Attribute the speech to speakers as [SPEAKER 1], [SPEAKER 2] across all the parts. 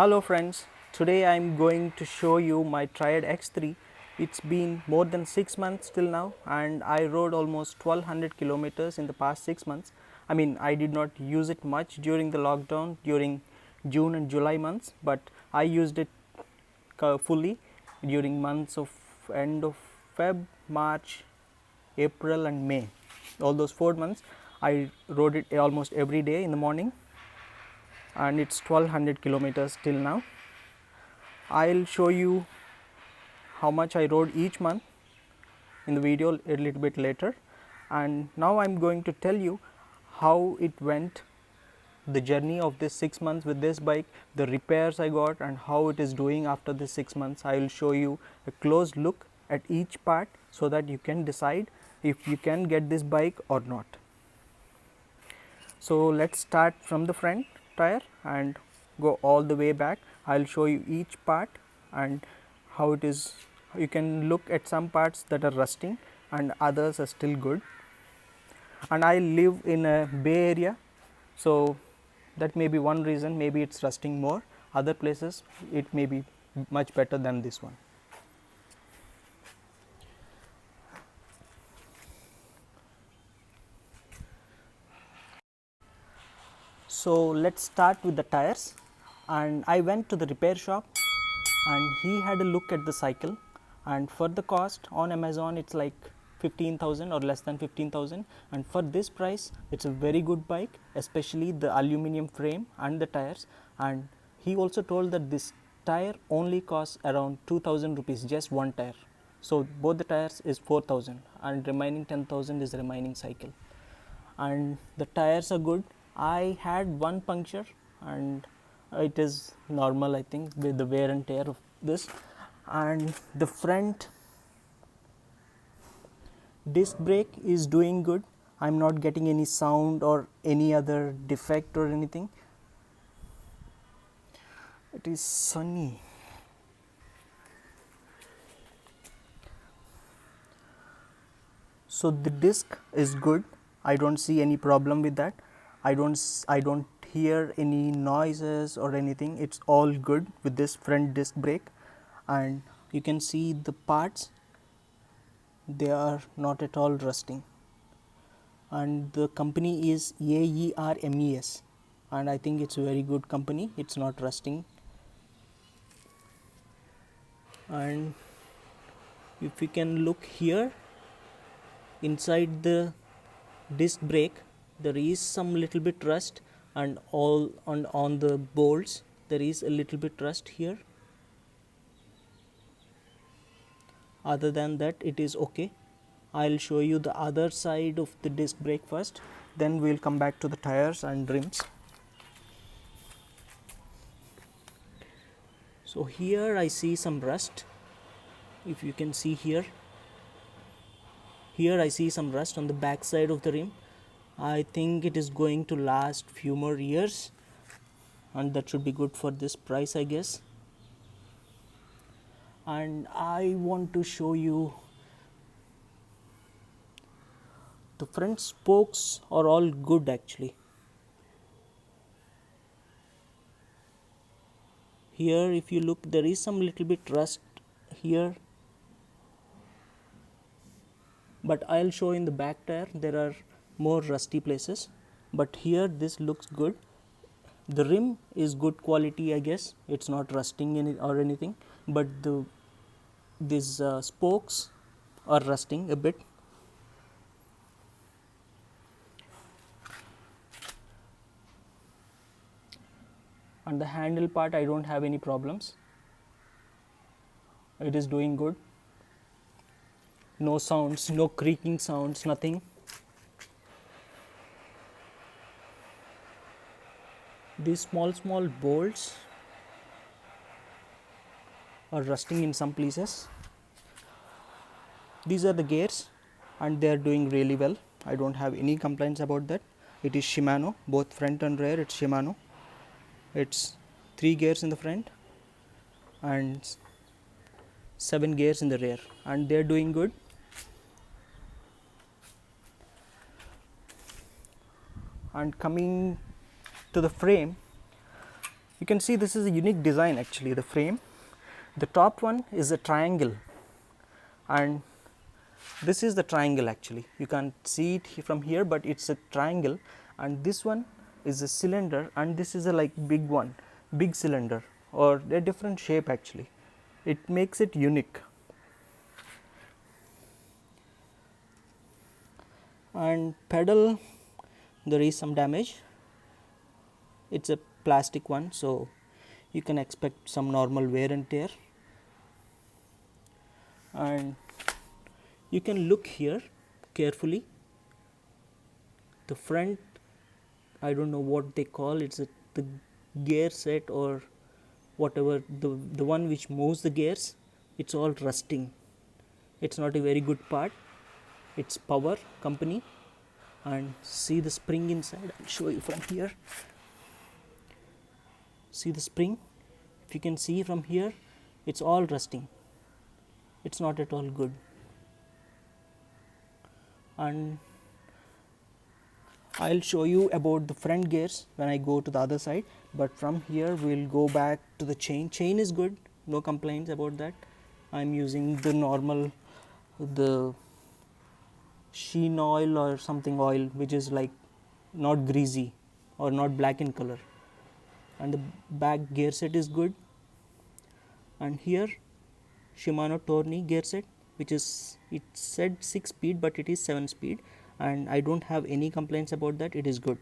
[SPEAKER 1] Hello friends, today I am going to show you my Triad X3. It's been more than 6 months till now and I rode almost 1200 kilometers in the past 6 months. I did not use it much during the lockdown during June and July months, but I used it fully during months of end of Feb, March, April and May. All those 4 months I rode it almost every day in the morning, and it's 1200 kilometers till now. I'll show you how much I rode each month in the video a little bit later, and now I'm going to tell you how it went, the journey of this 6 months with this bike, the repairs I got and how it is doing after this 6 months. I will show you a close look at each part so that you can decide if you can get this bike or not. So let's start from the front tire and go all the way back. I'll show you each part and how it is. You can look at some parts that are rusting and others are still good. And I live in a Bay Area, so that may be one reason. Maybe it's rusting more. Other places it may be much better than this one. So let's start with the tires, and I went to the repair shop and he had a look at the cycle, and for the cost on Amazon it's like 15,000 or less than 15,000, and for this price it's a very good bike, especially the aluminum frame and the tires. And he also told that this tire only costs around 2,000 rupees, just one tire. So both the tires is 4,000 and remaining 10,000 is the remaining cycle, and the tires are good. I had one puncture and it is normal, I think, with the wear and tear of this. And the front disc brake is doing good. I'm not getting any sound or any other defect or anything. It is sunny. So the disc is good. I don't see any problem with that. I don't hear any noises or anything. It's all good with this front disc brake, and you can see the parts, they are not at all rusting, and the company is AERMES, and I think it's a very good company. It's not rusting. And if you can look here inside the disc brake, there is some little bit rust, and all on the bolts there is a little bit rust here. Other than that it is okay. I'll show you the other side of the disc brake first, then we'll come back to the tires and rims. So here I see some rust. If you can see here I see some rust on the back side of the rim. I think it is going to last few more years, and that should be good for this price, I guess. And I want to show you the front spokes are all good actually. Here if you look, there is some little bit rust here, but I'll show in the back tire there are more rusty places, but here this looks good. The rim is good quality, I guess. It's not rusting or anything, but these spokes are rusting a bit. And the handle part, I don't have any problems. It is doing good. No sounds, no creaking sounds, nothing. These small bolts are rusting in some places. These are the gears and they are doing really well. I don't have any complaints about that. It is Shimano, both front and rear, it's Shimano. It's 3 gears in the front and 7 gears in the rear, and they're doing good. And coming to the frame, You can see this is a unique design actually, the frame. The top one is a triangle, and this is the triangle actually. You can't see it from here, but it's a triangle, and this one is a cylinder, and this is a like big one, big cylinder, or a different shape actually. It makes it unique. And pedal, there is some damage. It's a plastic one, so you can expect some normal wear and tear. And you can look here carefully. The front, I don't know what they call it, the gear set or whatever, the one which moves the gears, it's all rusting. It's not a very good part. It's Power company. And see the spring inside. I'll show you from here. See the spring. If you can see from here, it's all rusting. It's not at all good. And I'll show you about the front gears when I go to the other side, but from here we'll go back to the chain. Chain is good, no complaints about that. I'm using the normal, the sheen oil or something oil, which is like not greasy or not black in color. And the back gear set is good. And here Shimano Tourney gear set, which is, it said 6 speed but it is 7 speed, and I don't have any complaints about that. It is good.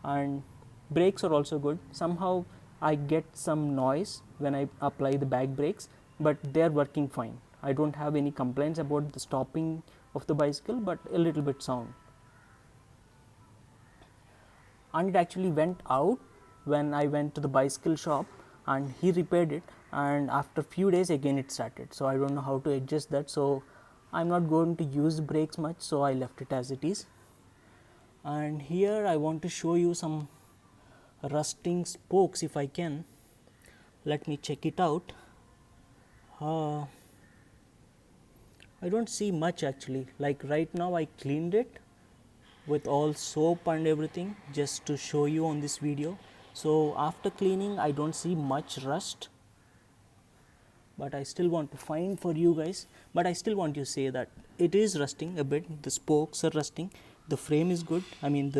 [SPEAKER 1] And brakes are also good. Somehow I get some noise when I apply the back brakes, but they are working fine. I don't have any complaints about the stopping of the bicycle, but a little bit sound. And it actually went out when I went to the bicycle shop and he repaired it, and after few days again it started. So I don't know how to adjust that, so I'm not going to use the brakes much, so I left it as it is. And here I want to show you some rusting spokes if I can. Let me check it out. I don't see much actually. Like right now I cleaned it with all soap and everything just to show you on this video. So after cleaning I don't see much rust, but I still want to find for you guys. But I still want to say that it is rusting a bit. The spokes are rusting. The frame is good. I mean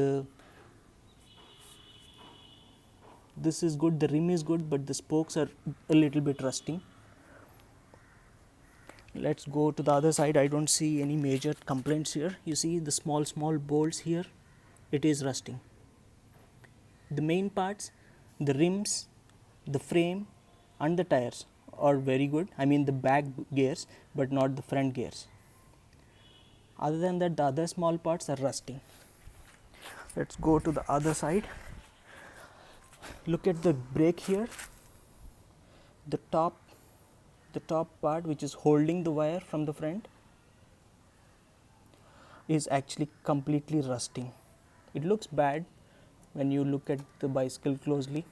[SPEAKER 1] this is good, the rim is good, but the spokes are a little bit rusting. Let's go to the other side. I don't see any major complaints here. You see the small bolts here, it is rusting. The main parts, the rims, the frame and the tires are very good. I mean the back gears, but not the front gears. Other than that, the other small parts are rusting. Let's go to the other side. Look at the brake here. The top part, which is holding the wire from the front, is actually completely rusting. It looks bad when you look at the bicycle closely.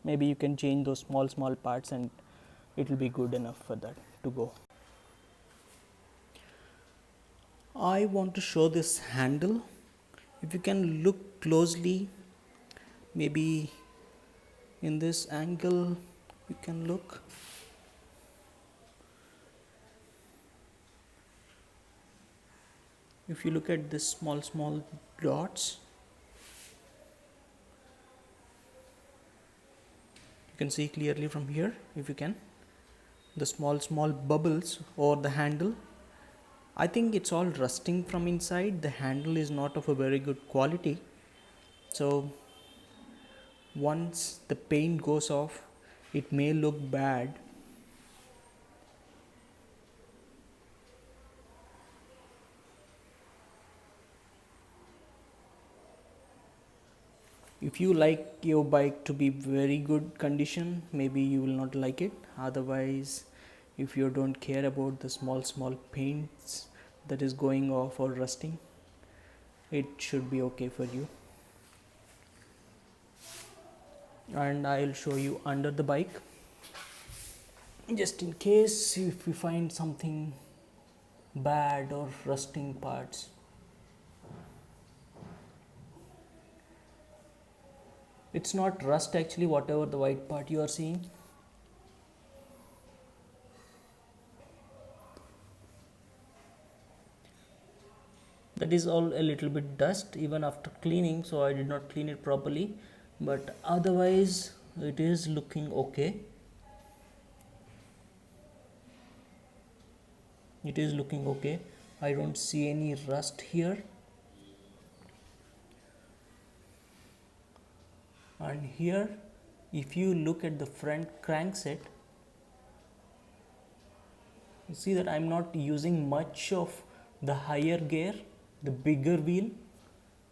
[SPEAKER 1] Maybe you can change those small parts and it will be good enough for that to go. I want to show this handle. If you can look closely, maybe in this angle you can look. If you look at this small dots, you can see clearly from here, if you can, the small bubbles or the handle. I think it's all rusting from inside. The handle is not of a very good quality, so once the paint goes off it may look bad. If you like your bike to be very good condition, maybe you will not like it. Otherwise, if you don't care about the small paints that is going off or rusting, it should be okay for you. And I'll show you under the bike, just in case if we find something bad or rusting parts. It's not rust actually, whatever the white part you are seeing. That is all a little bit dust even after cleaning, so I did not clean it properly, but otherwise it is looking okay. It is looking okay. I don't see any rust here. And here, if you look at the front crankset, you see that I'm not using much of the higher gear, the bigger wheel.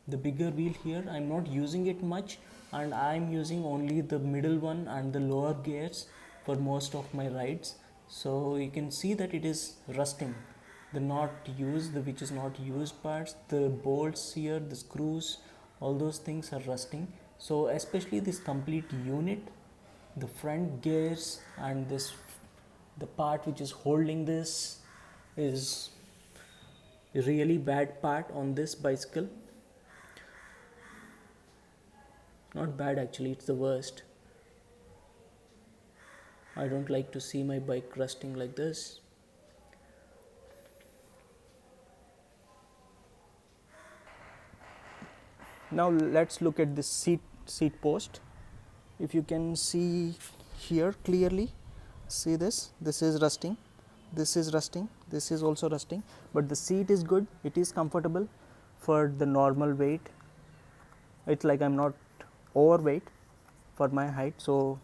[SPEAKER 1] The bigger wheel here, I'm not using it much, and I'm using only the middle one and the lower gears for most of my rides. So you can see that it is rusting. The not used, the which is not used parts, the bolts here, the screws, all those things are rusting. So especially this complete unit, the front gears and this, the part which is holding this is a really bad part on this bicycle. Not bad actually, it's the worst. I don't like to see my bike rusting like this. Now let's look at this seat post. If you can see here clearly, see this is rusting, this is rusting, this is also rusting, but the seat is good, it is comfortable for the normal weight. It's like I'm not overweight for my height, so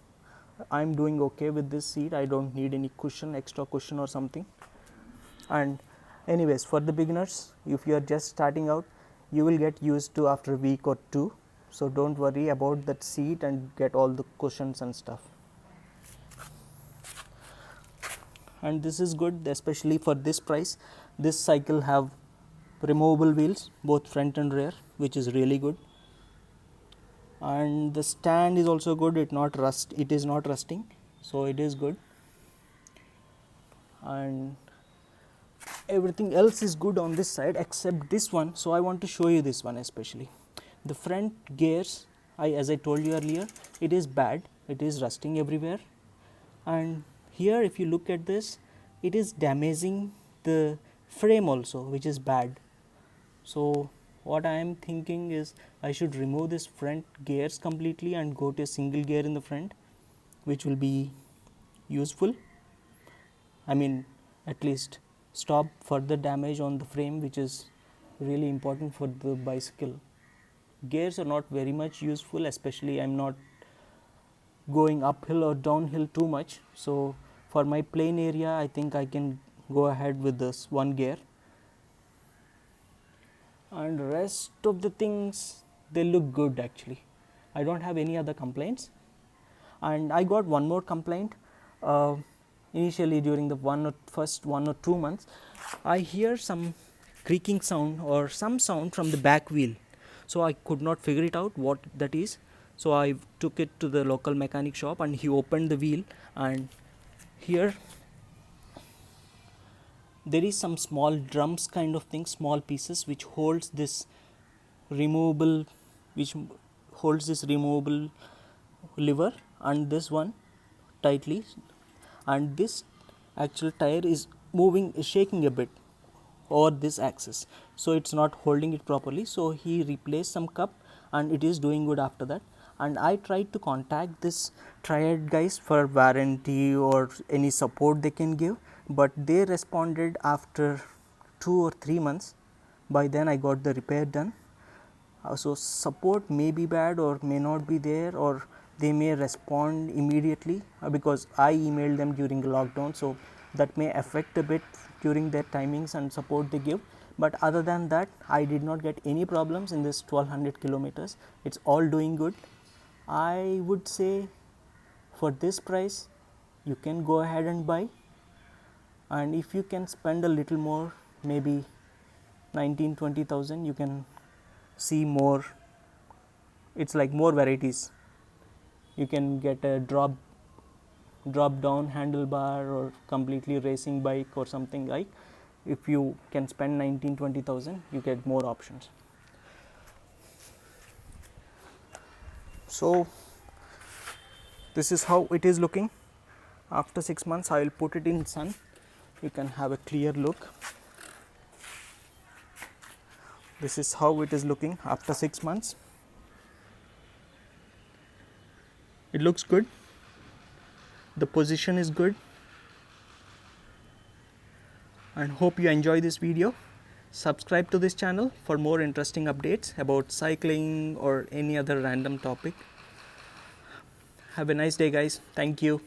[SPEAKER 1] I'm doing okay with this seat. I don't need any cushion, extra cushion or something. And anyways, for the beginners, if you are just starting out, you will get used to after a week or two, so don't worry about that seat and get all the cushions and stuff. And this is good, especially for this price. This cycle have removable wheels, both front and rear, which is really good. And the stand is also good, it is not rusting, so it is good. And everything else is good on this side except this one, so I want to show you this one especially. The front gears, as I told you earlier, it is bad, it is rusting everywhere. And here if you look at this, it is damaging the frame also, which is bad. So what I am thinking is I should remove this front gears completely and go to a single gear in the front, which will be useful. I mean, at least stop further damage on the frame, which is really important for the bicycle. Gears are not very much useful, especially I'm not going uphill or downhill too much. So for my plain area, I think I can go ahead with this one gear. And rest of the things, they look good actually. I don't have any other complaints. And I got one more complaint. Initially during the first 1 or 2 months, I hear some creaking sound or some sound from the back wheel. So I could not figure it out what that is. So I took it to the local mechanic shop and he opened the wheel, and here there is some small drums kind of thing, small pieces which holds this removable lever and this one tightly, and this actual tire is shaking a bit over this axis, so it's not holding it properly. So he replaced some cup and it is doing good after that. And I tried to contact this Triad guys for warranty or any support they can give, but they responded after 2 or 3 months. By then I got the repair done. So support may be bad or may not be there, or they may respond immediately because I emailed them during the lockdown, so that may affect a bit during their timings and support they give. But other than that, I did not get any problems in this 1200 kilometers. It's all doing good. I would say for this price you can go ahead and buy, and if you can spend a little more, maybe 19-20,000, you can see more. It's like more varieties. You can get a drop down handlebar or completely racing bike or something like. If you can spend 19-20,000, you get more options. So this is how it is looking after 6 months. I will put it in sun, you can have a clear look. This is how it is looking after 6 months. It looks good, the position is good, and hope you enjoy this video. Subscribe to this channel for more interesting updates about cycling or any other random topic. Have a nice day, guys. Thank you.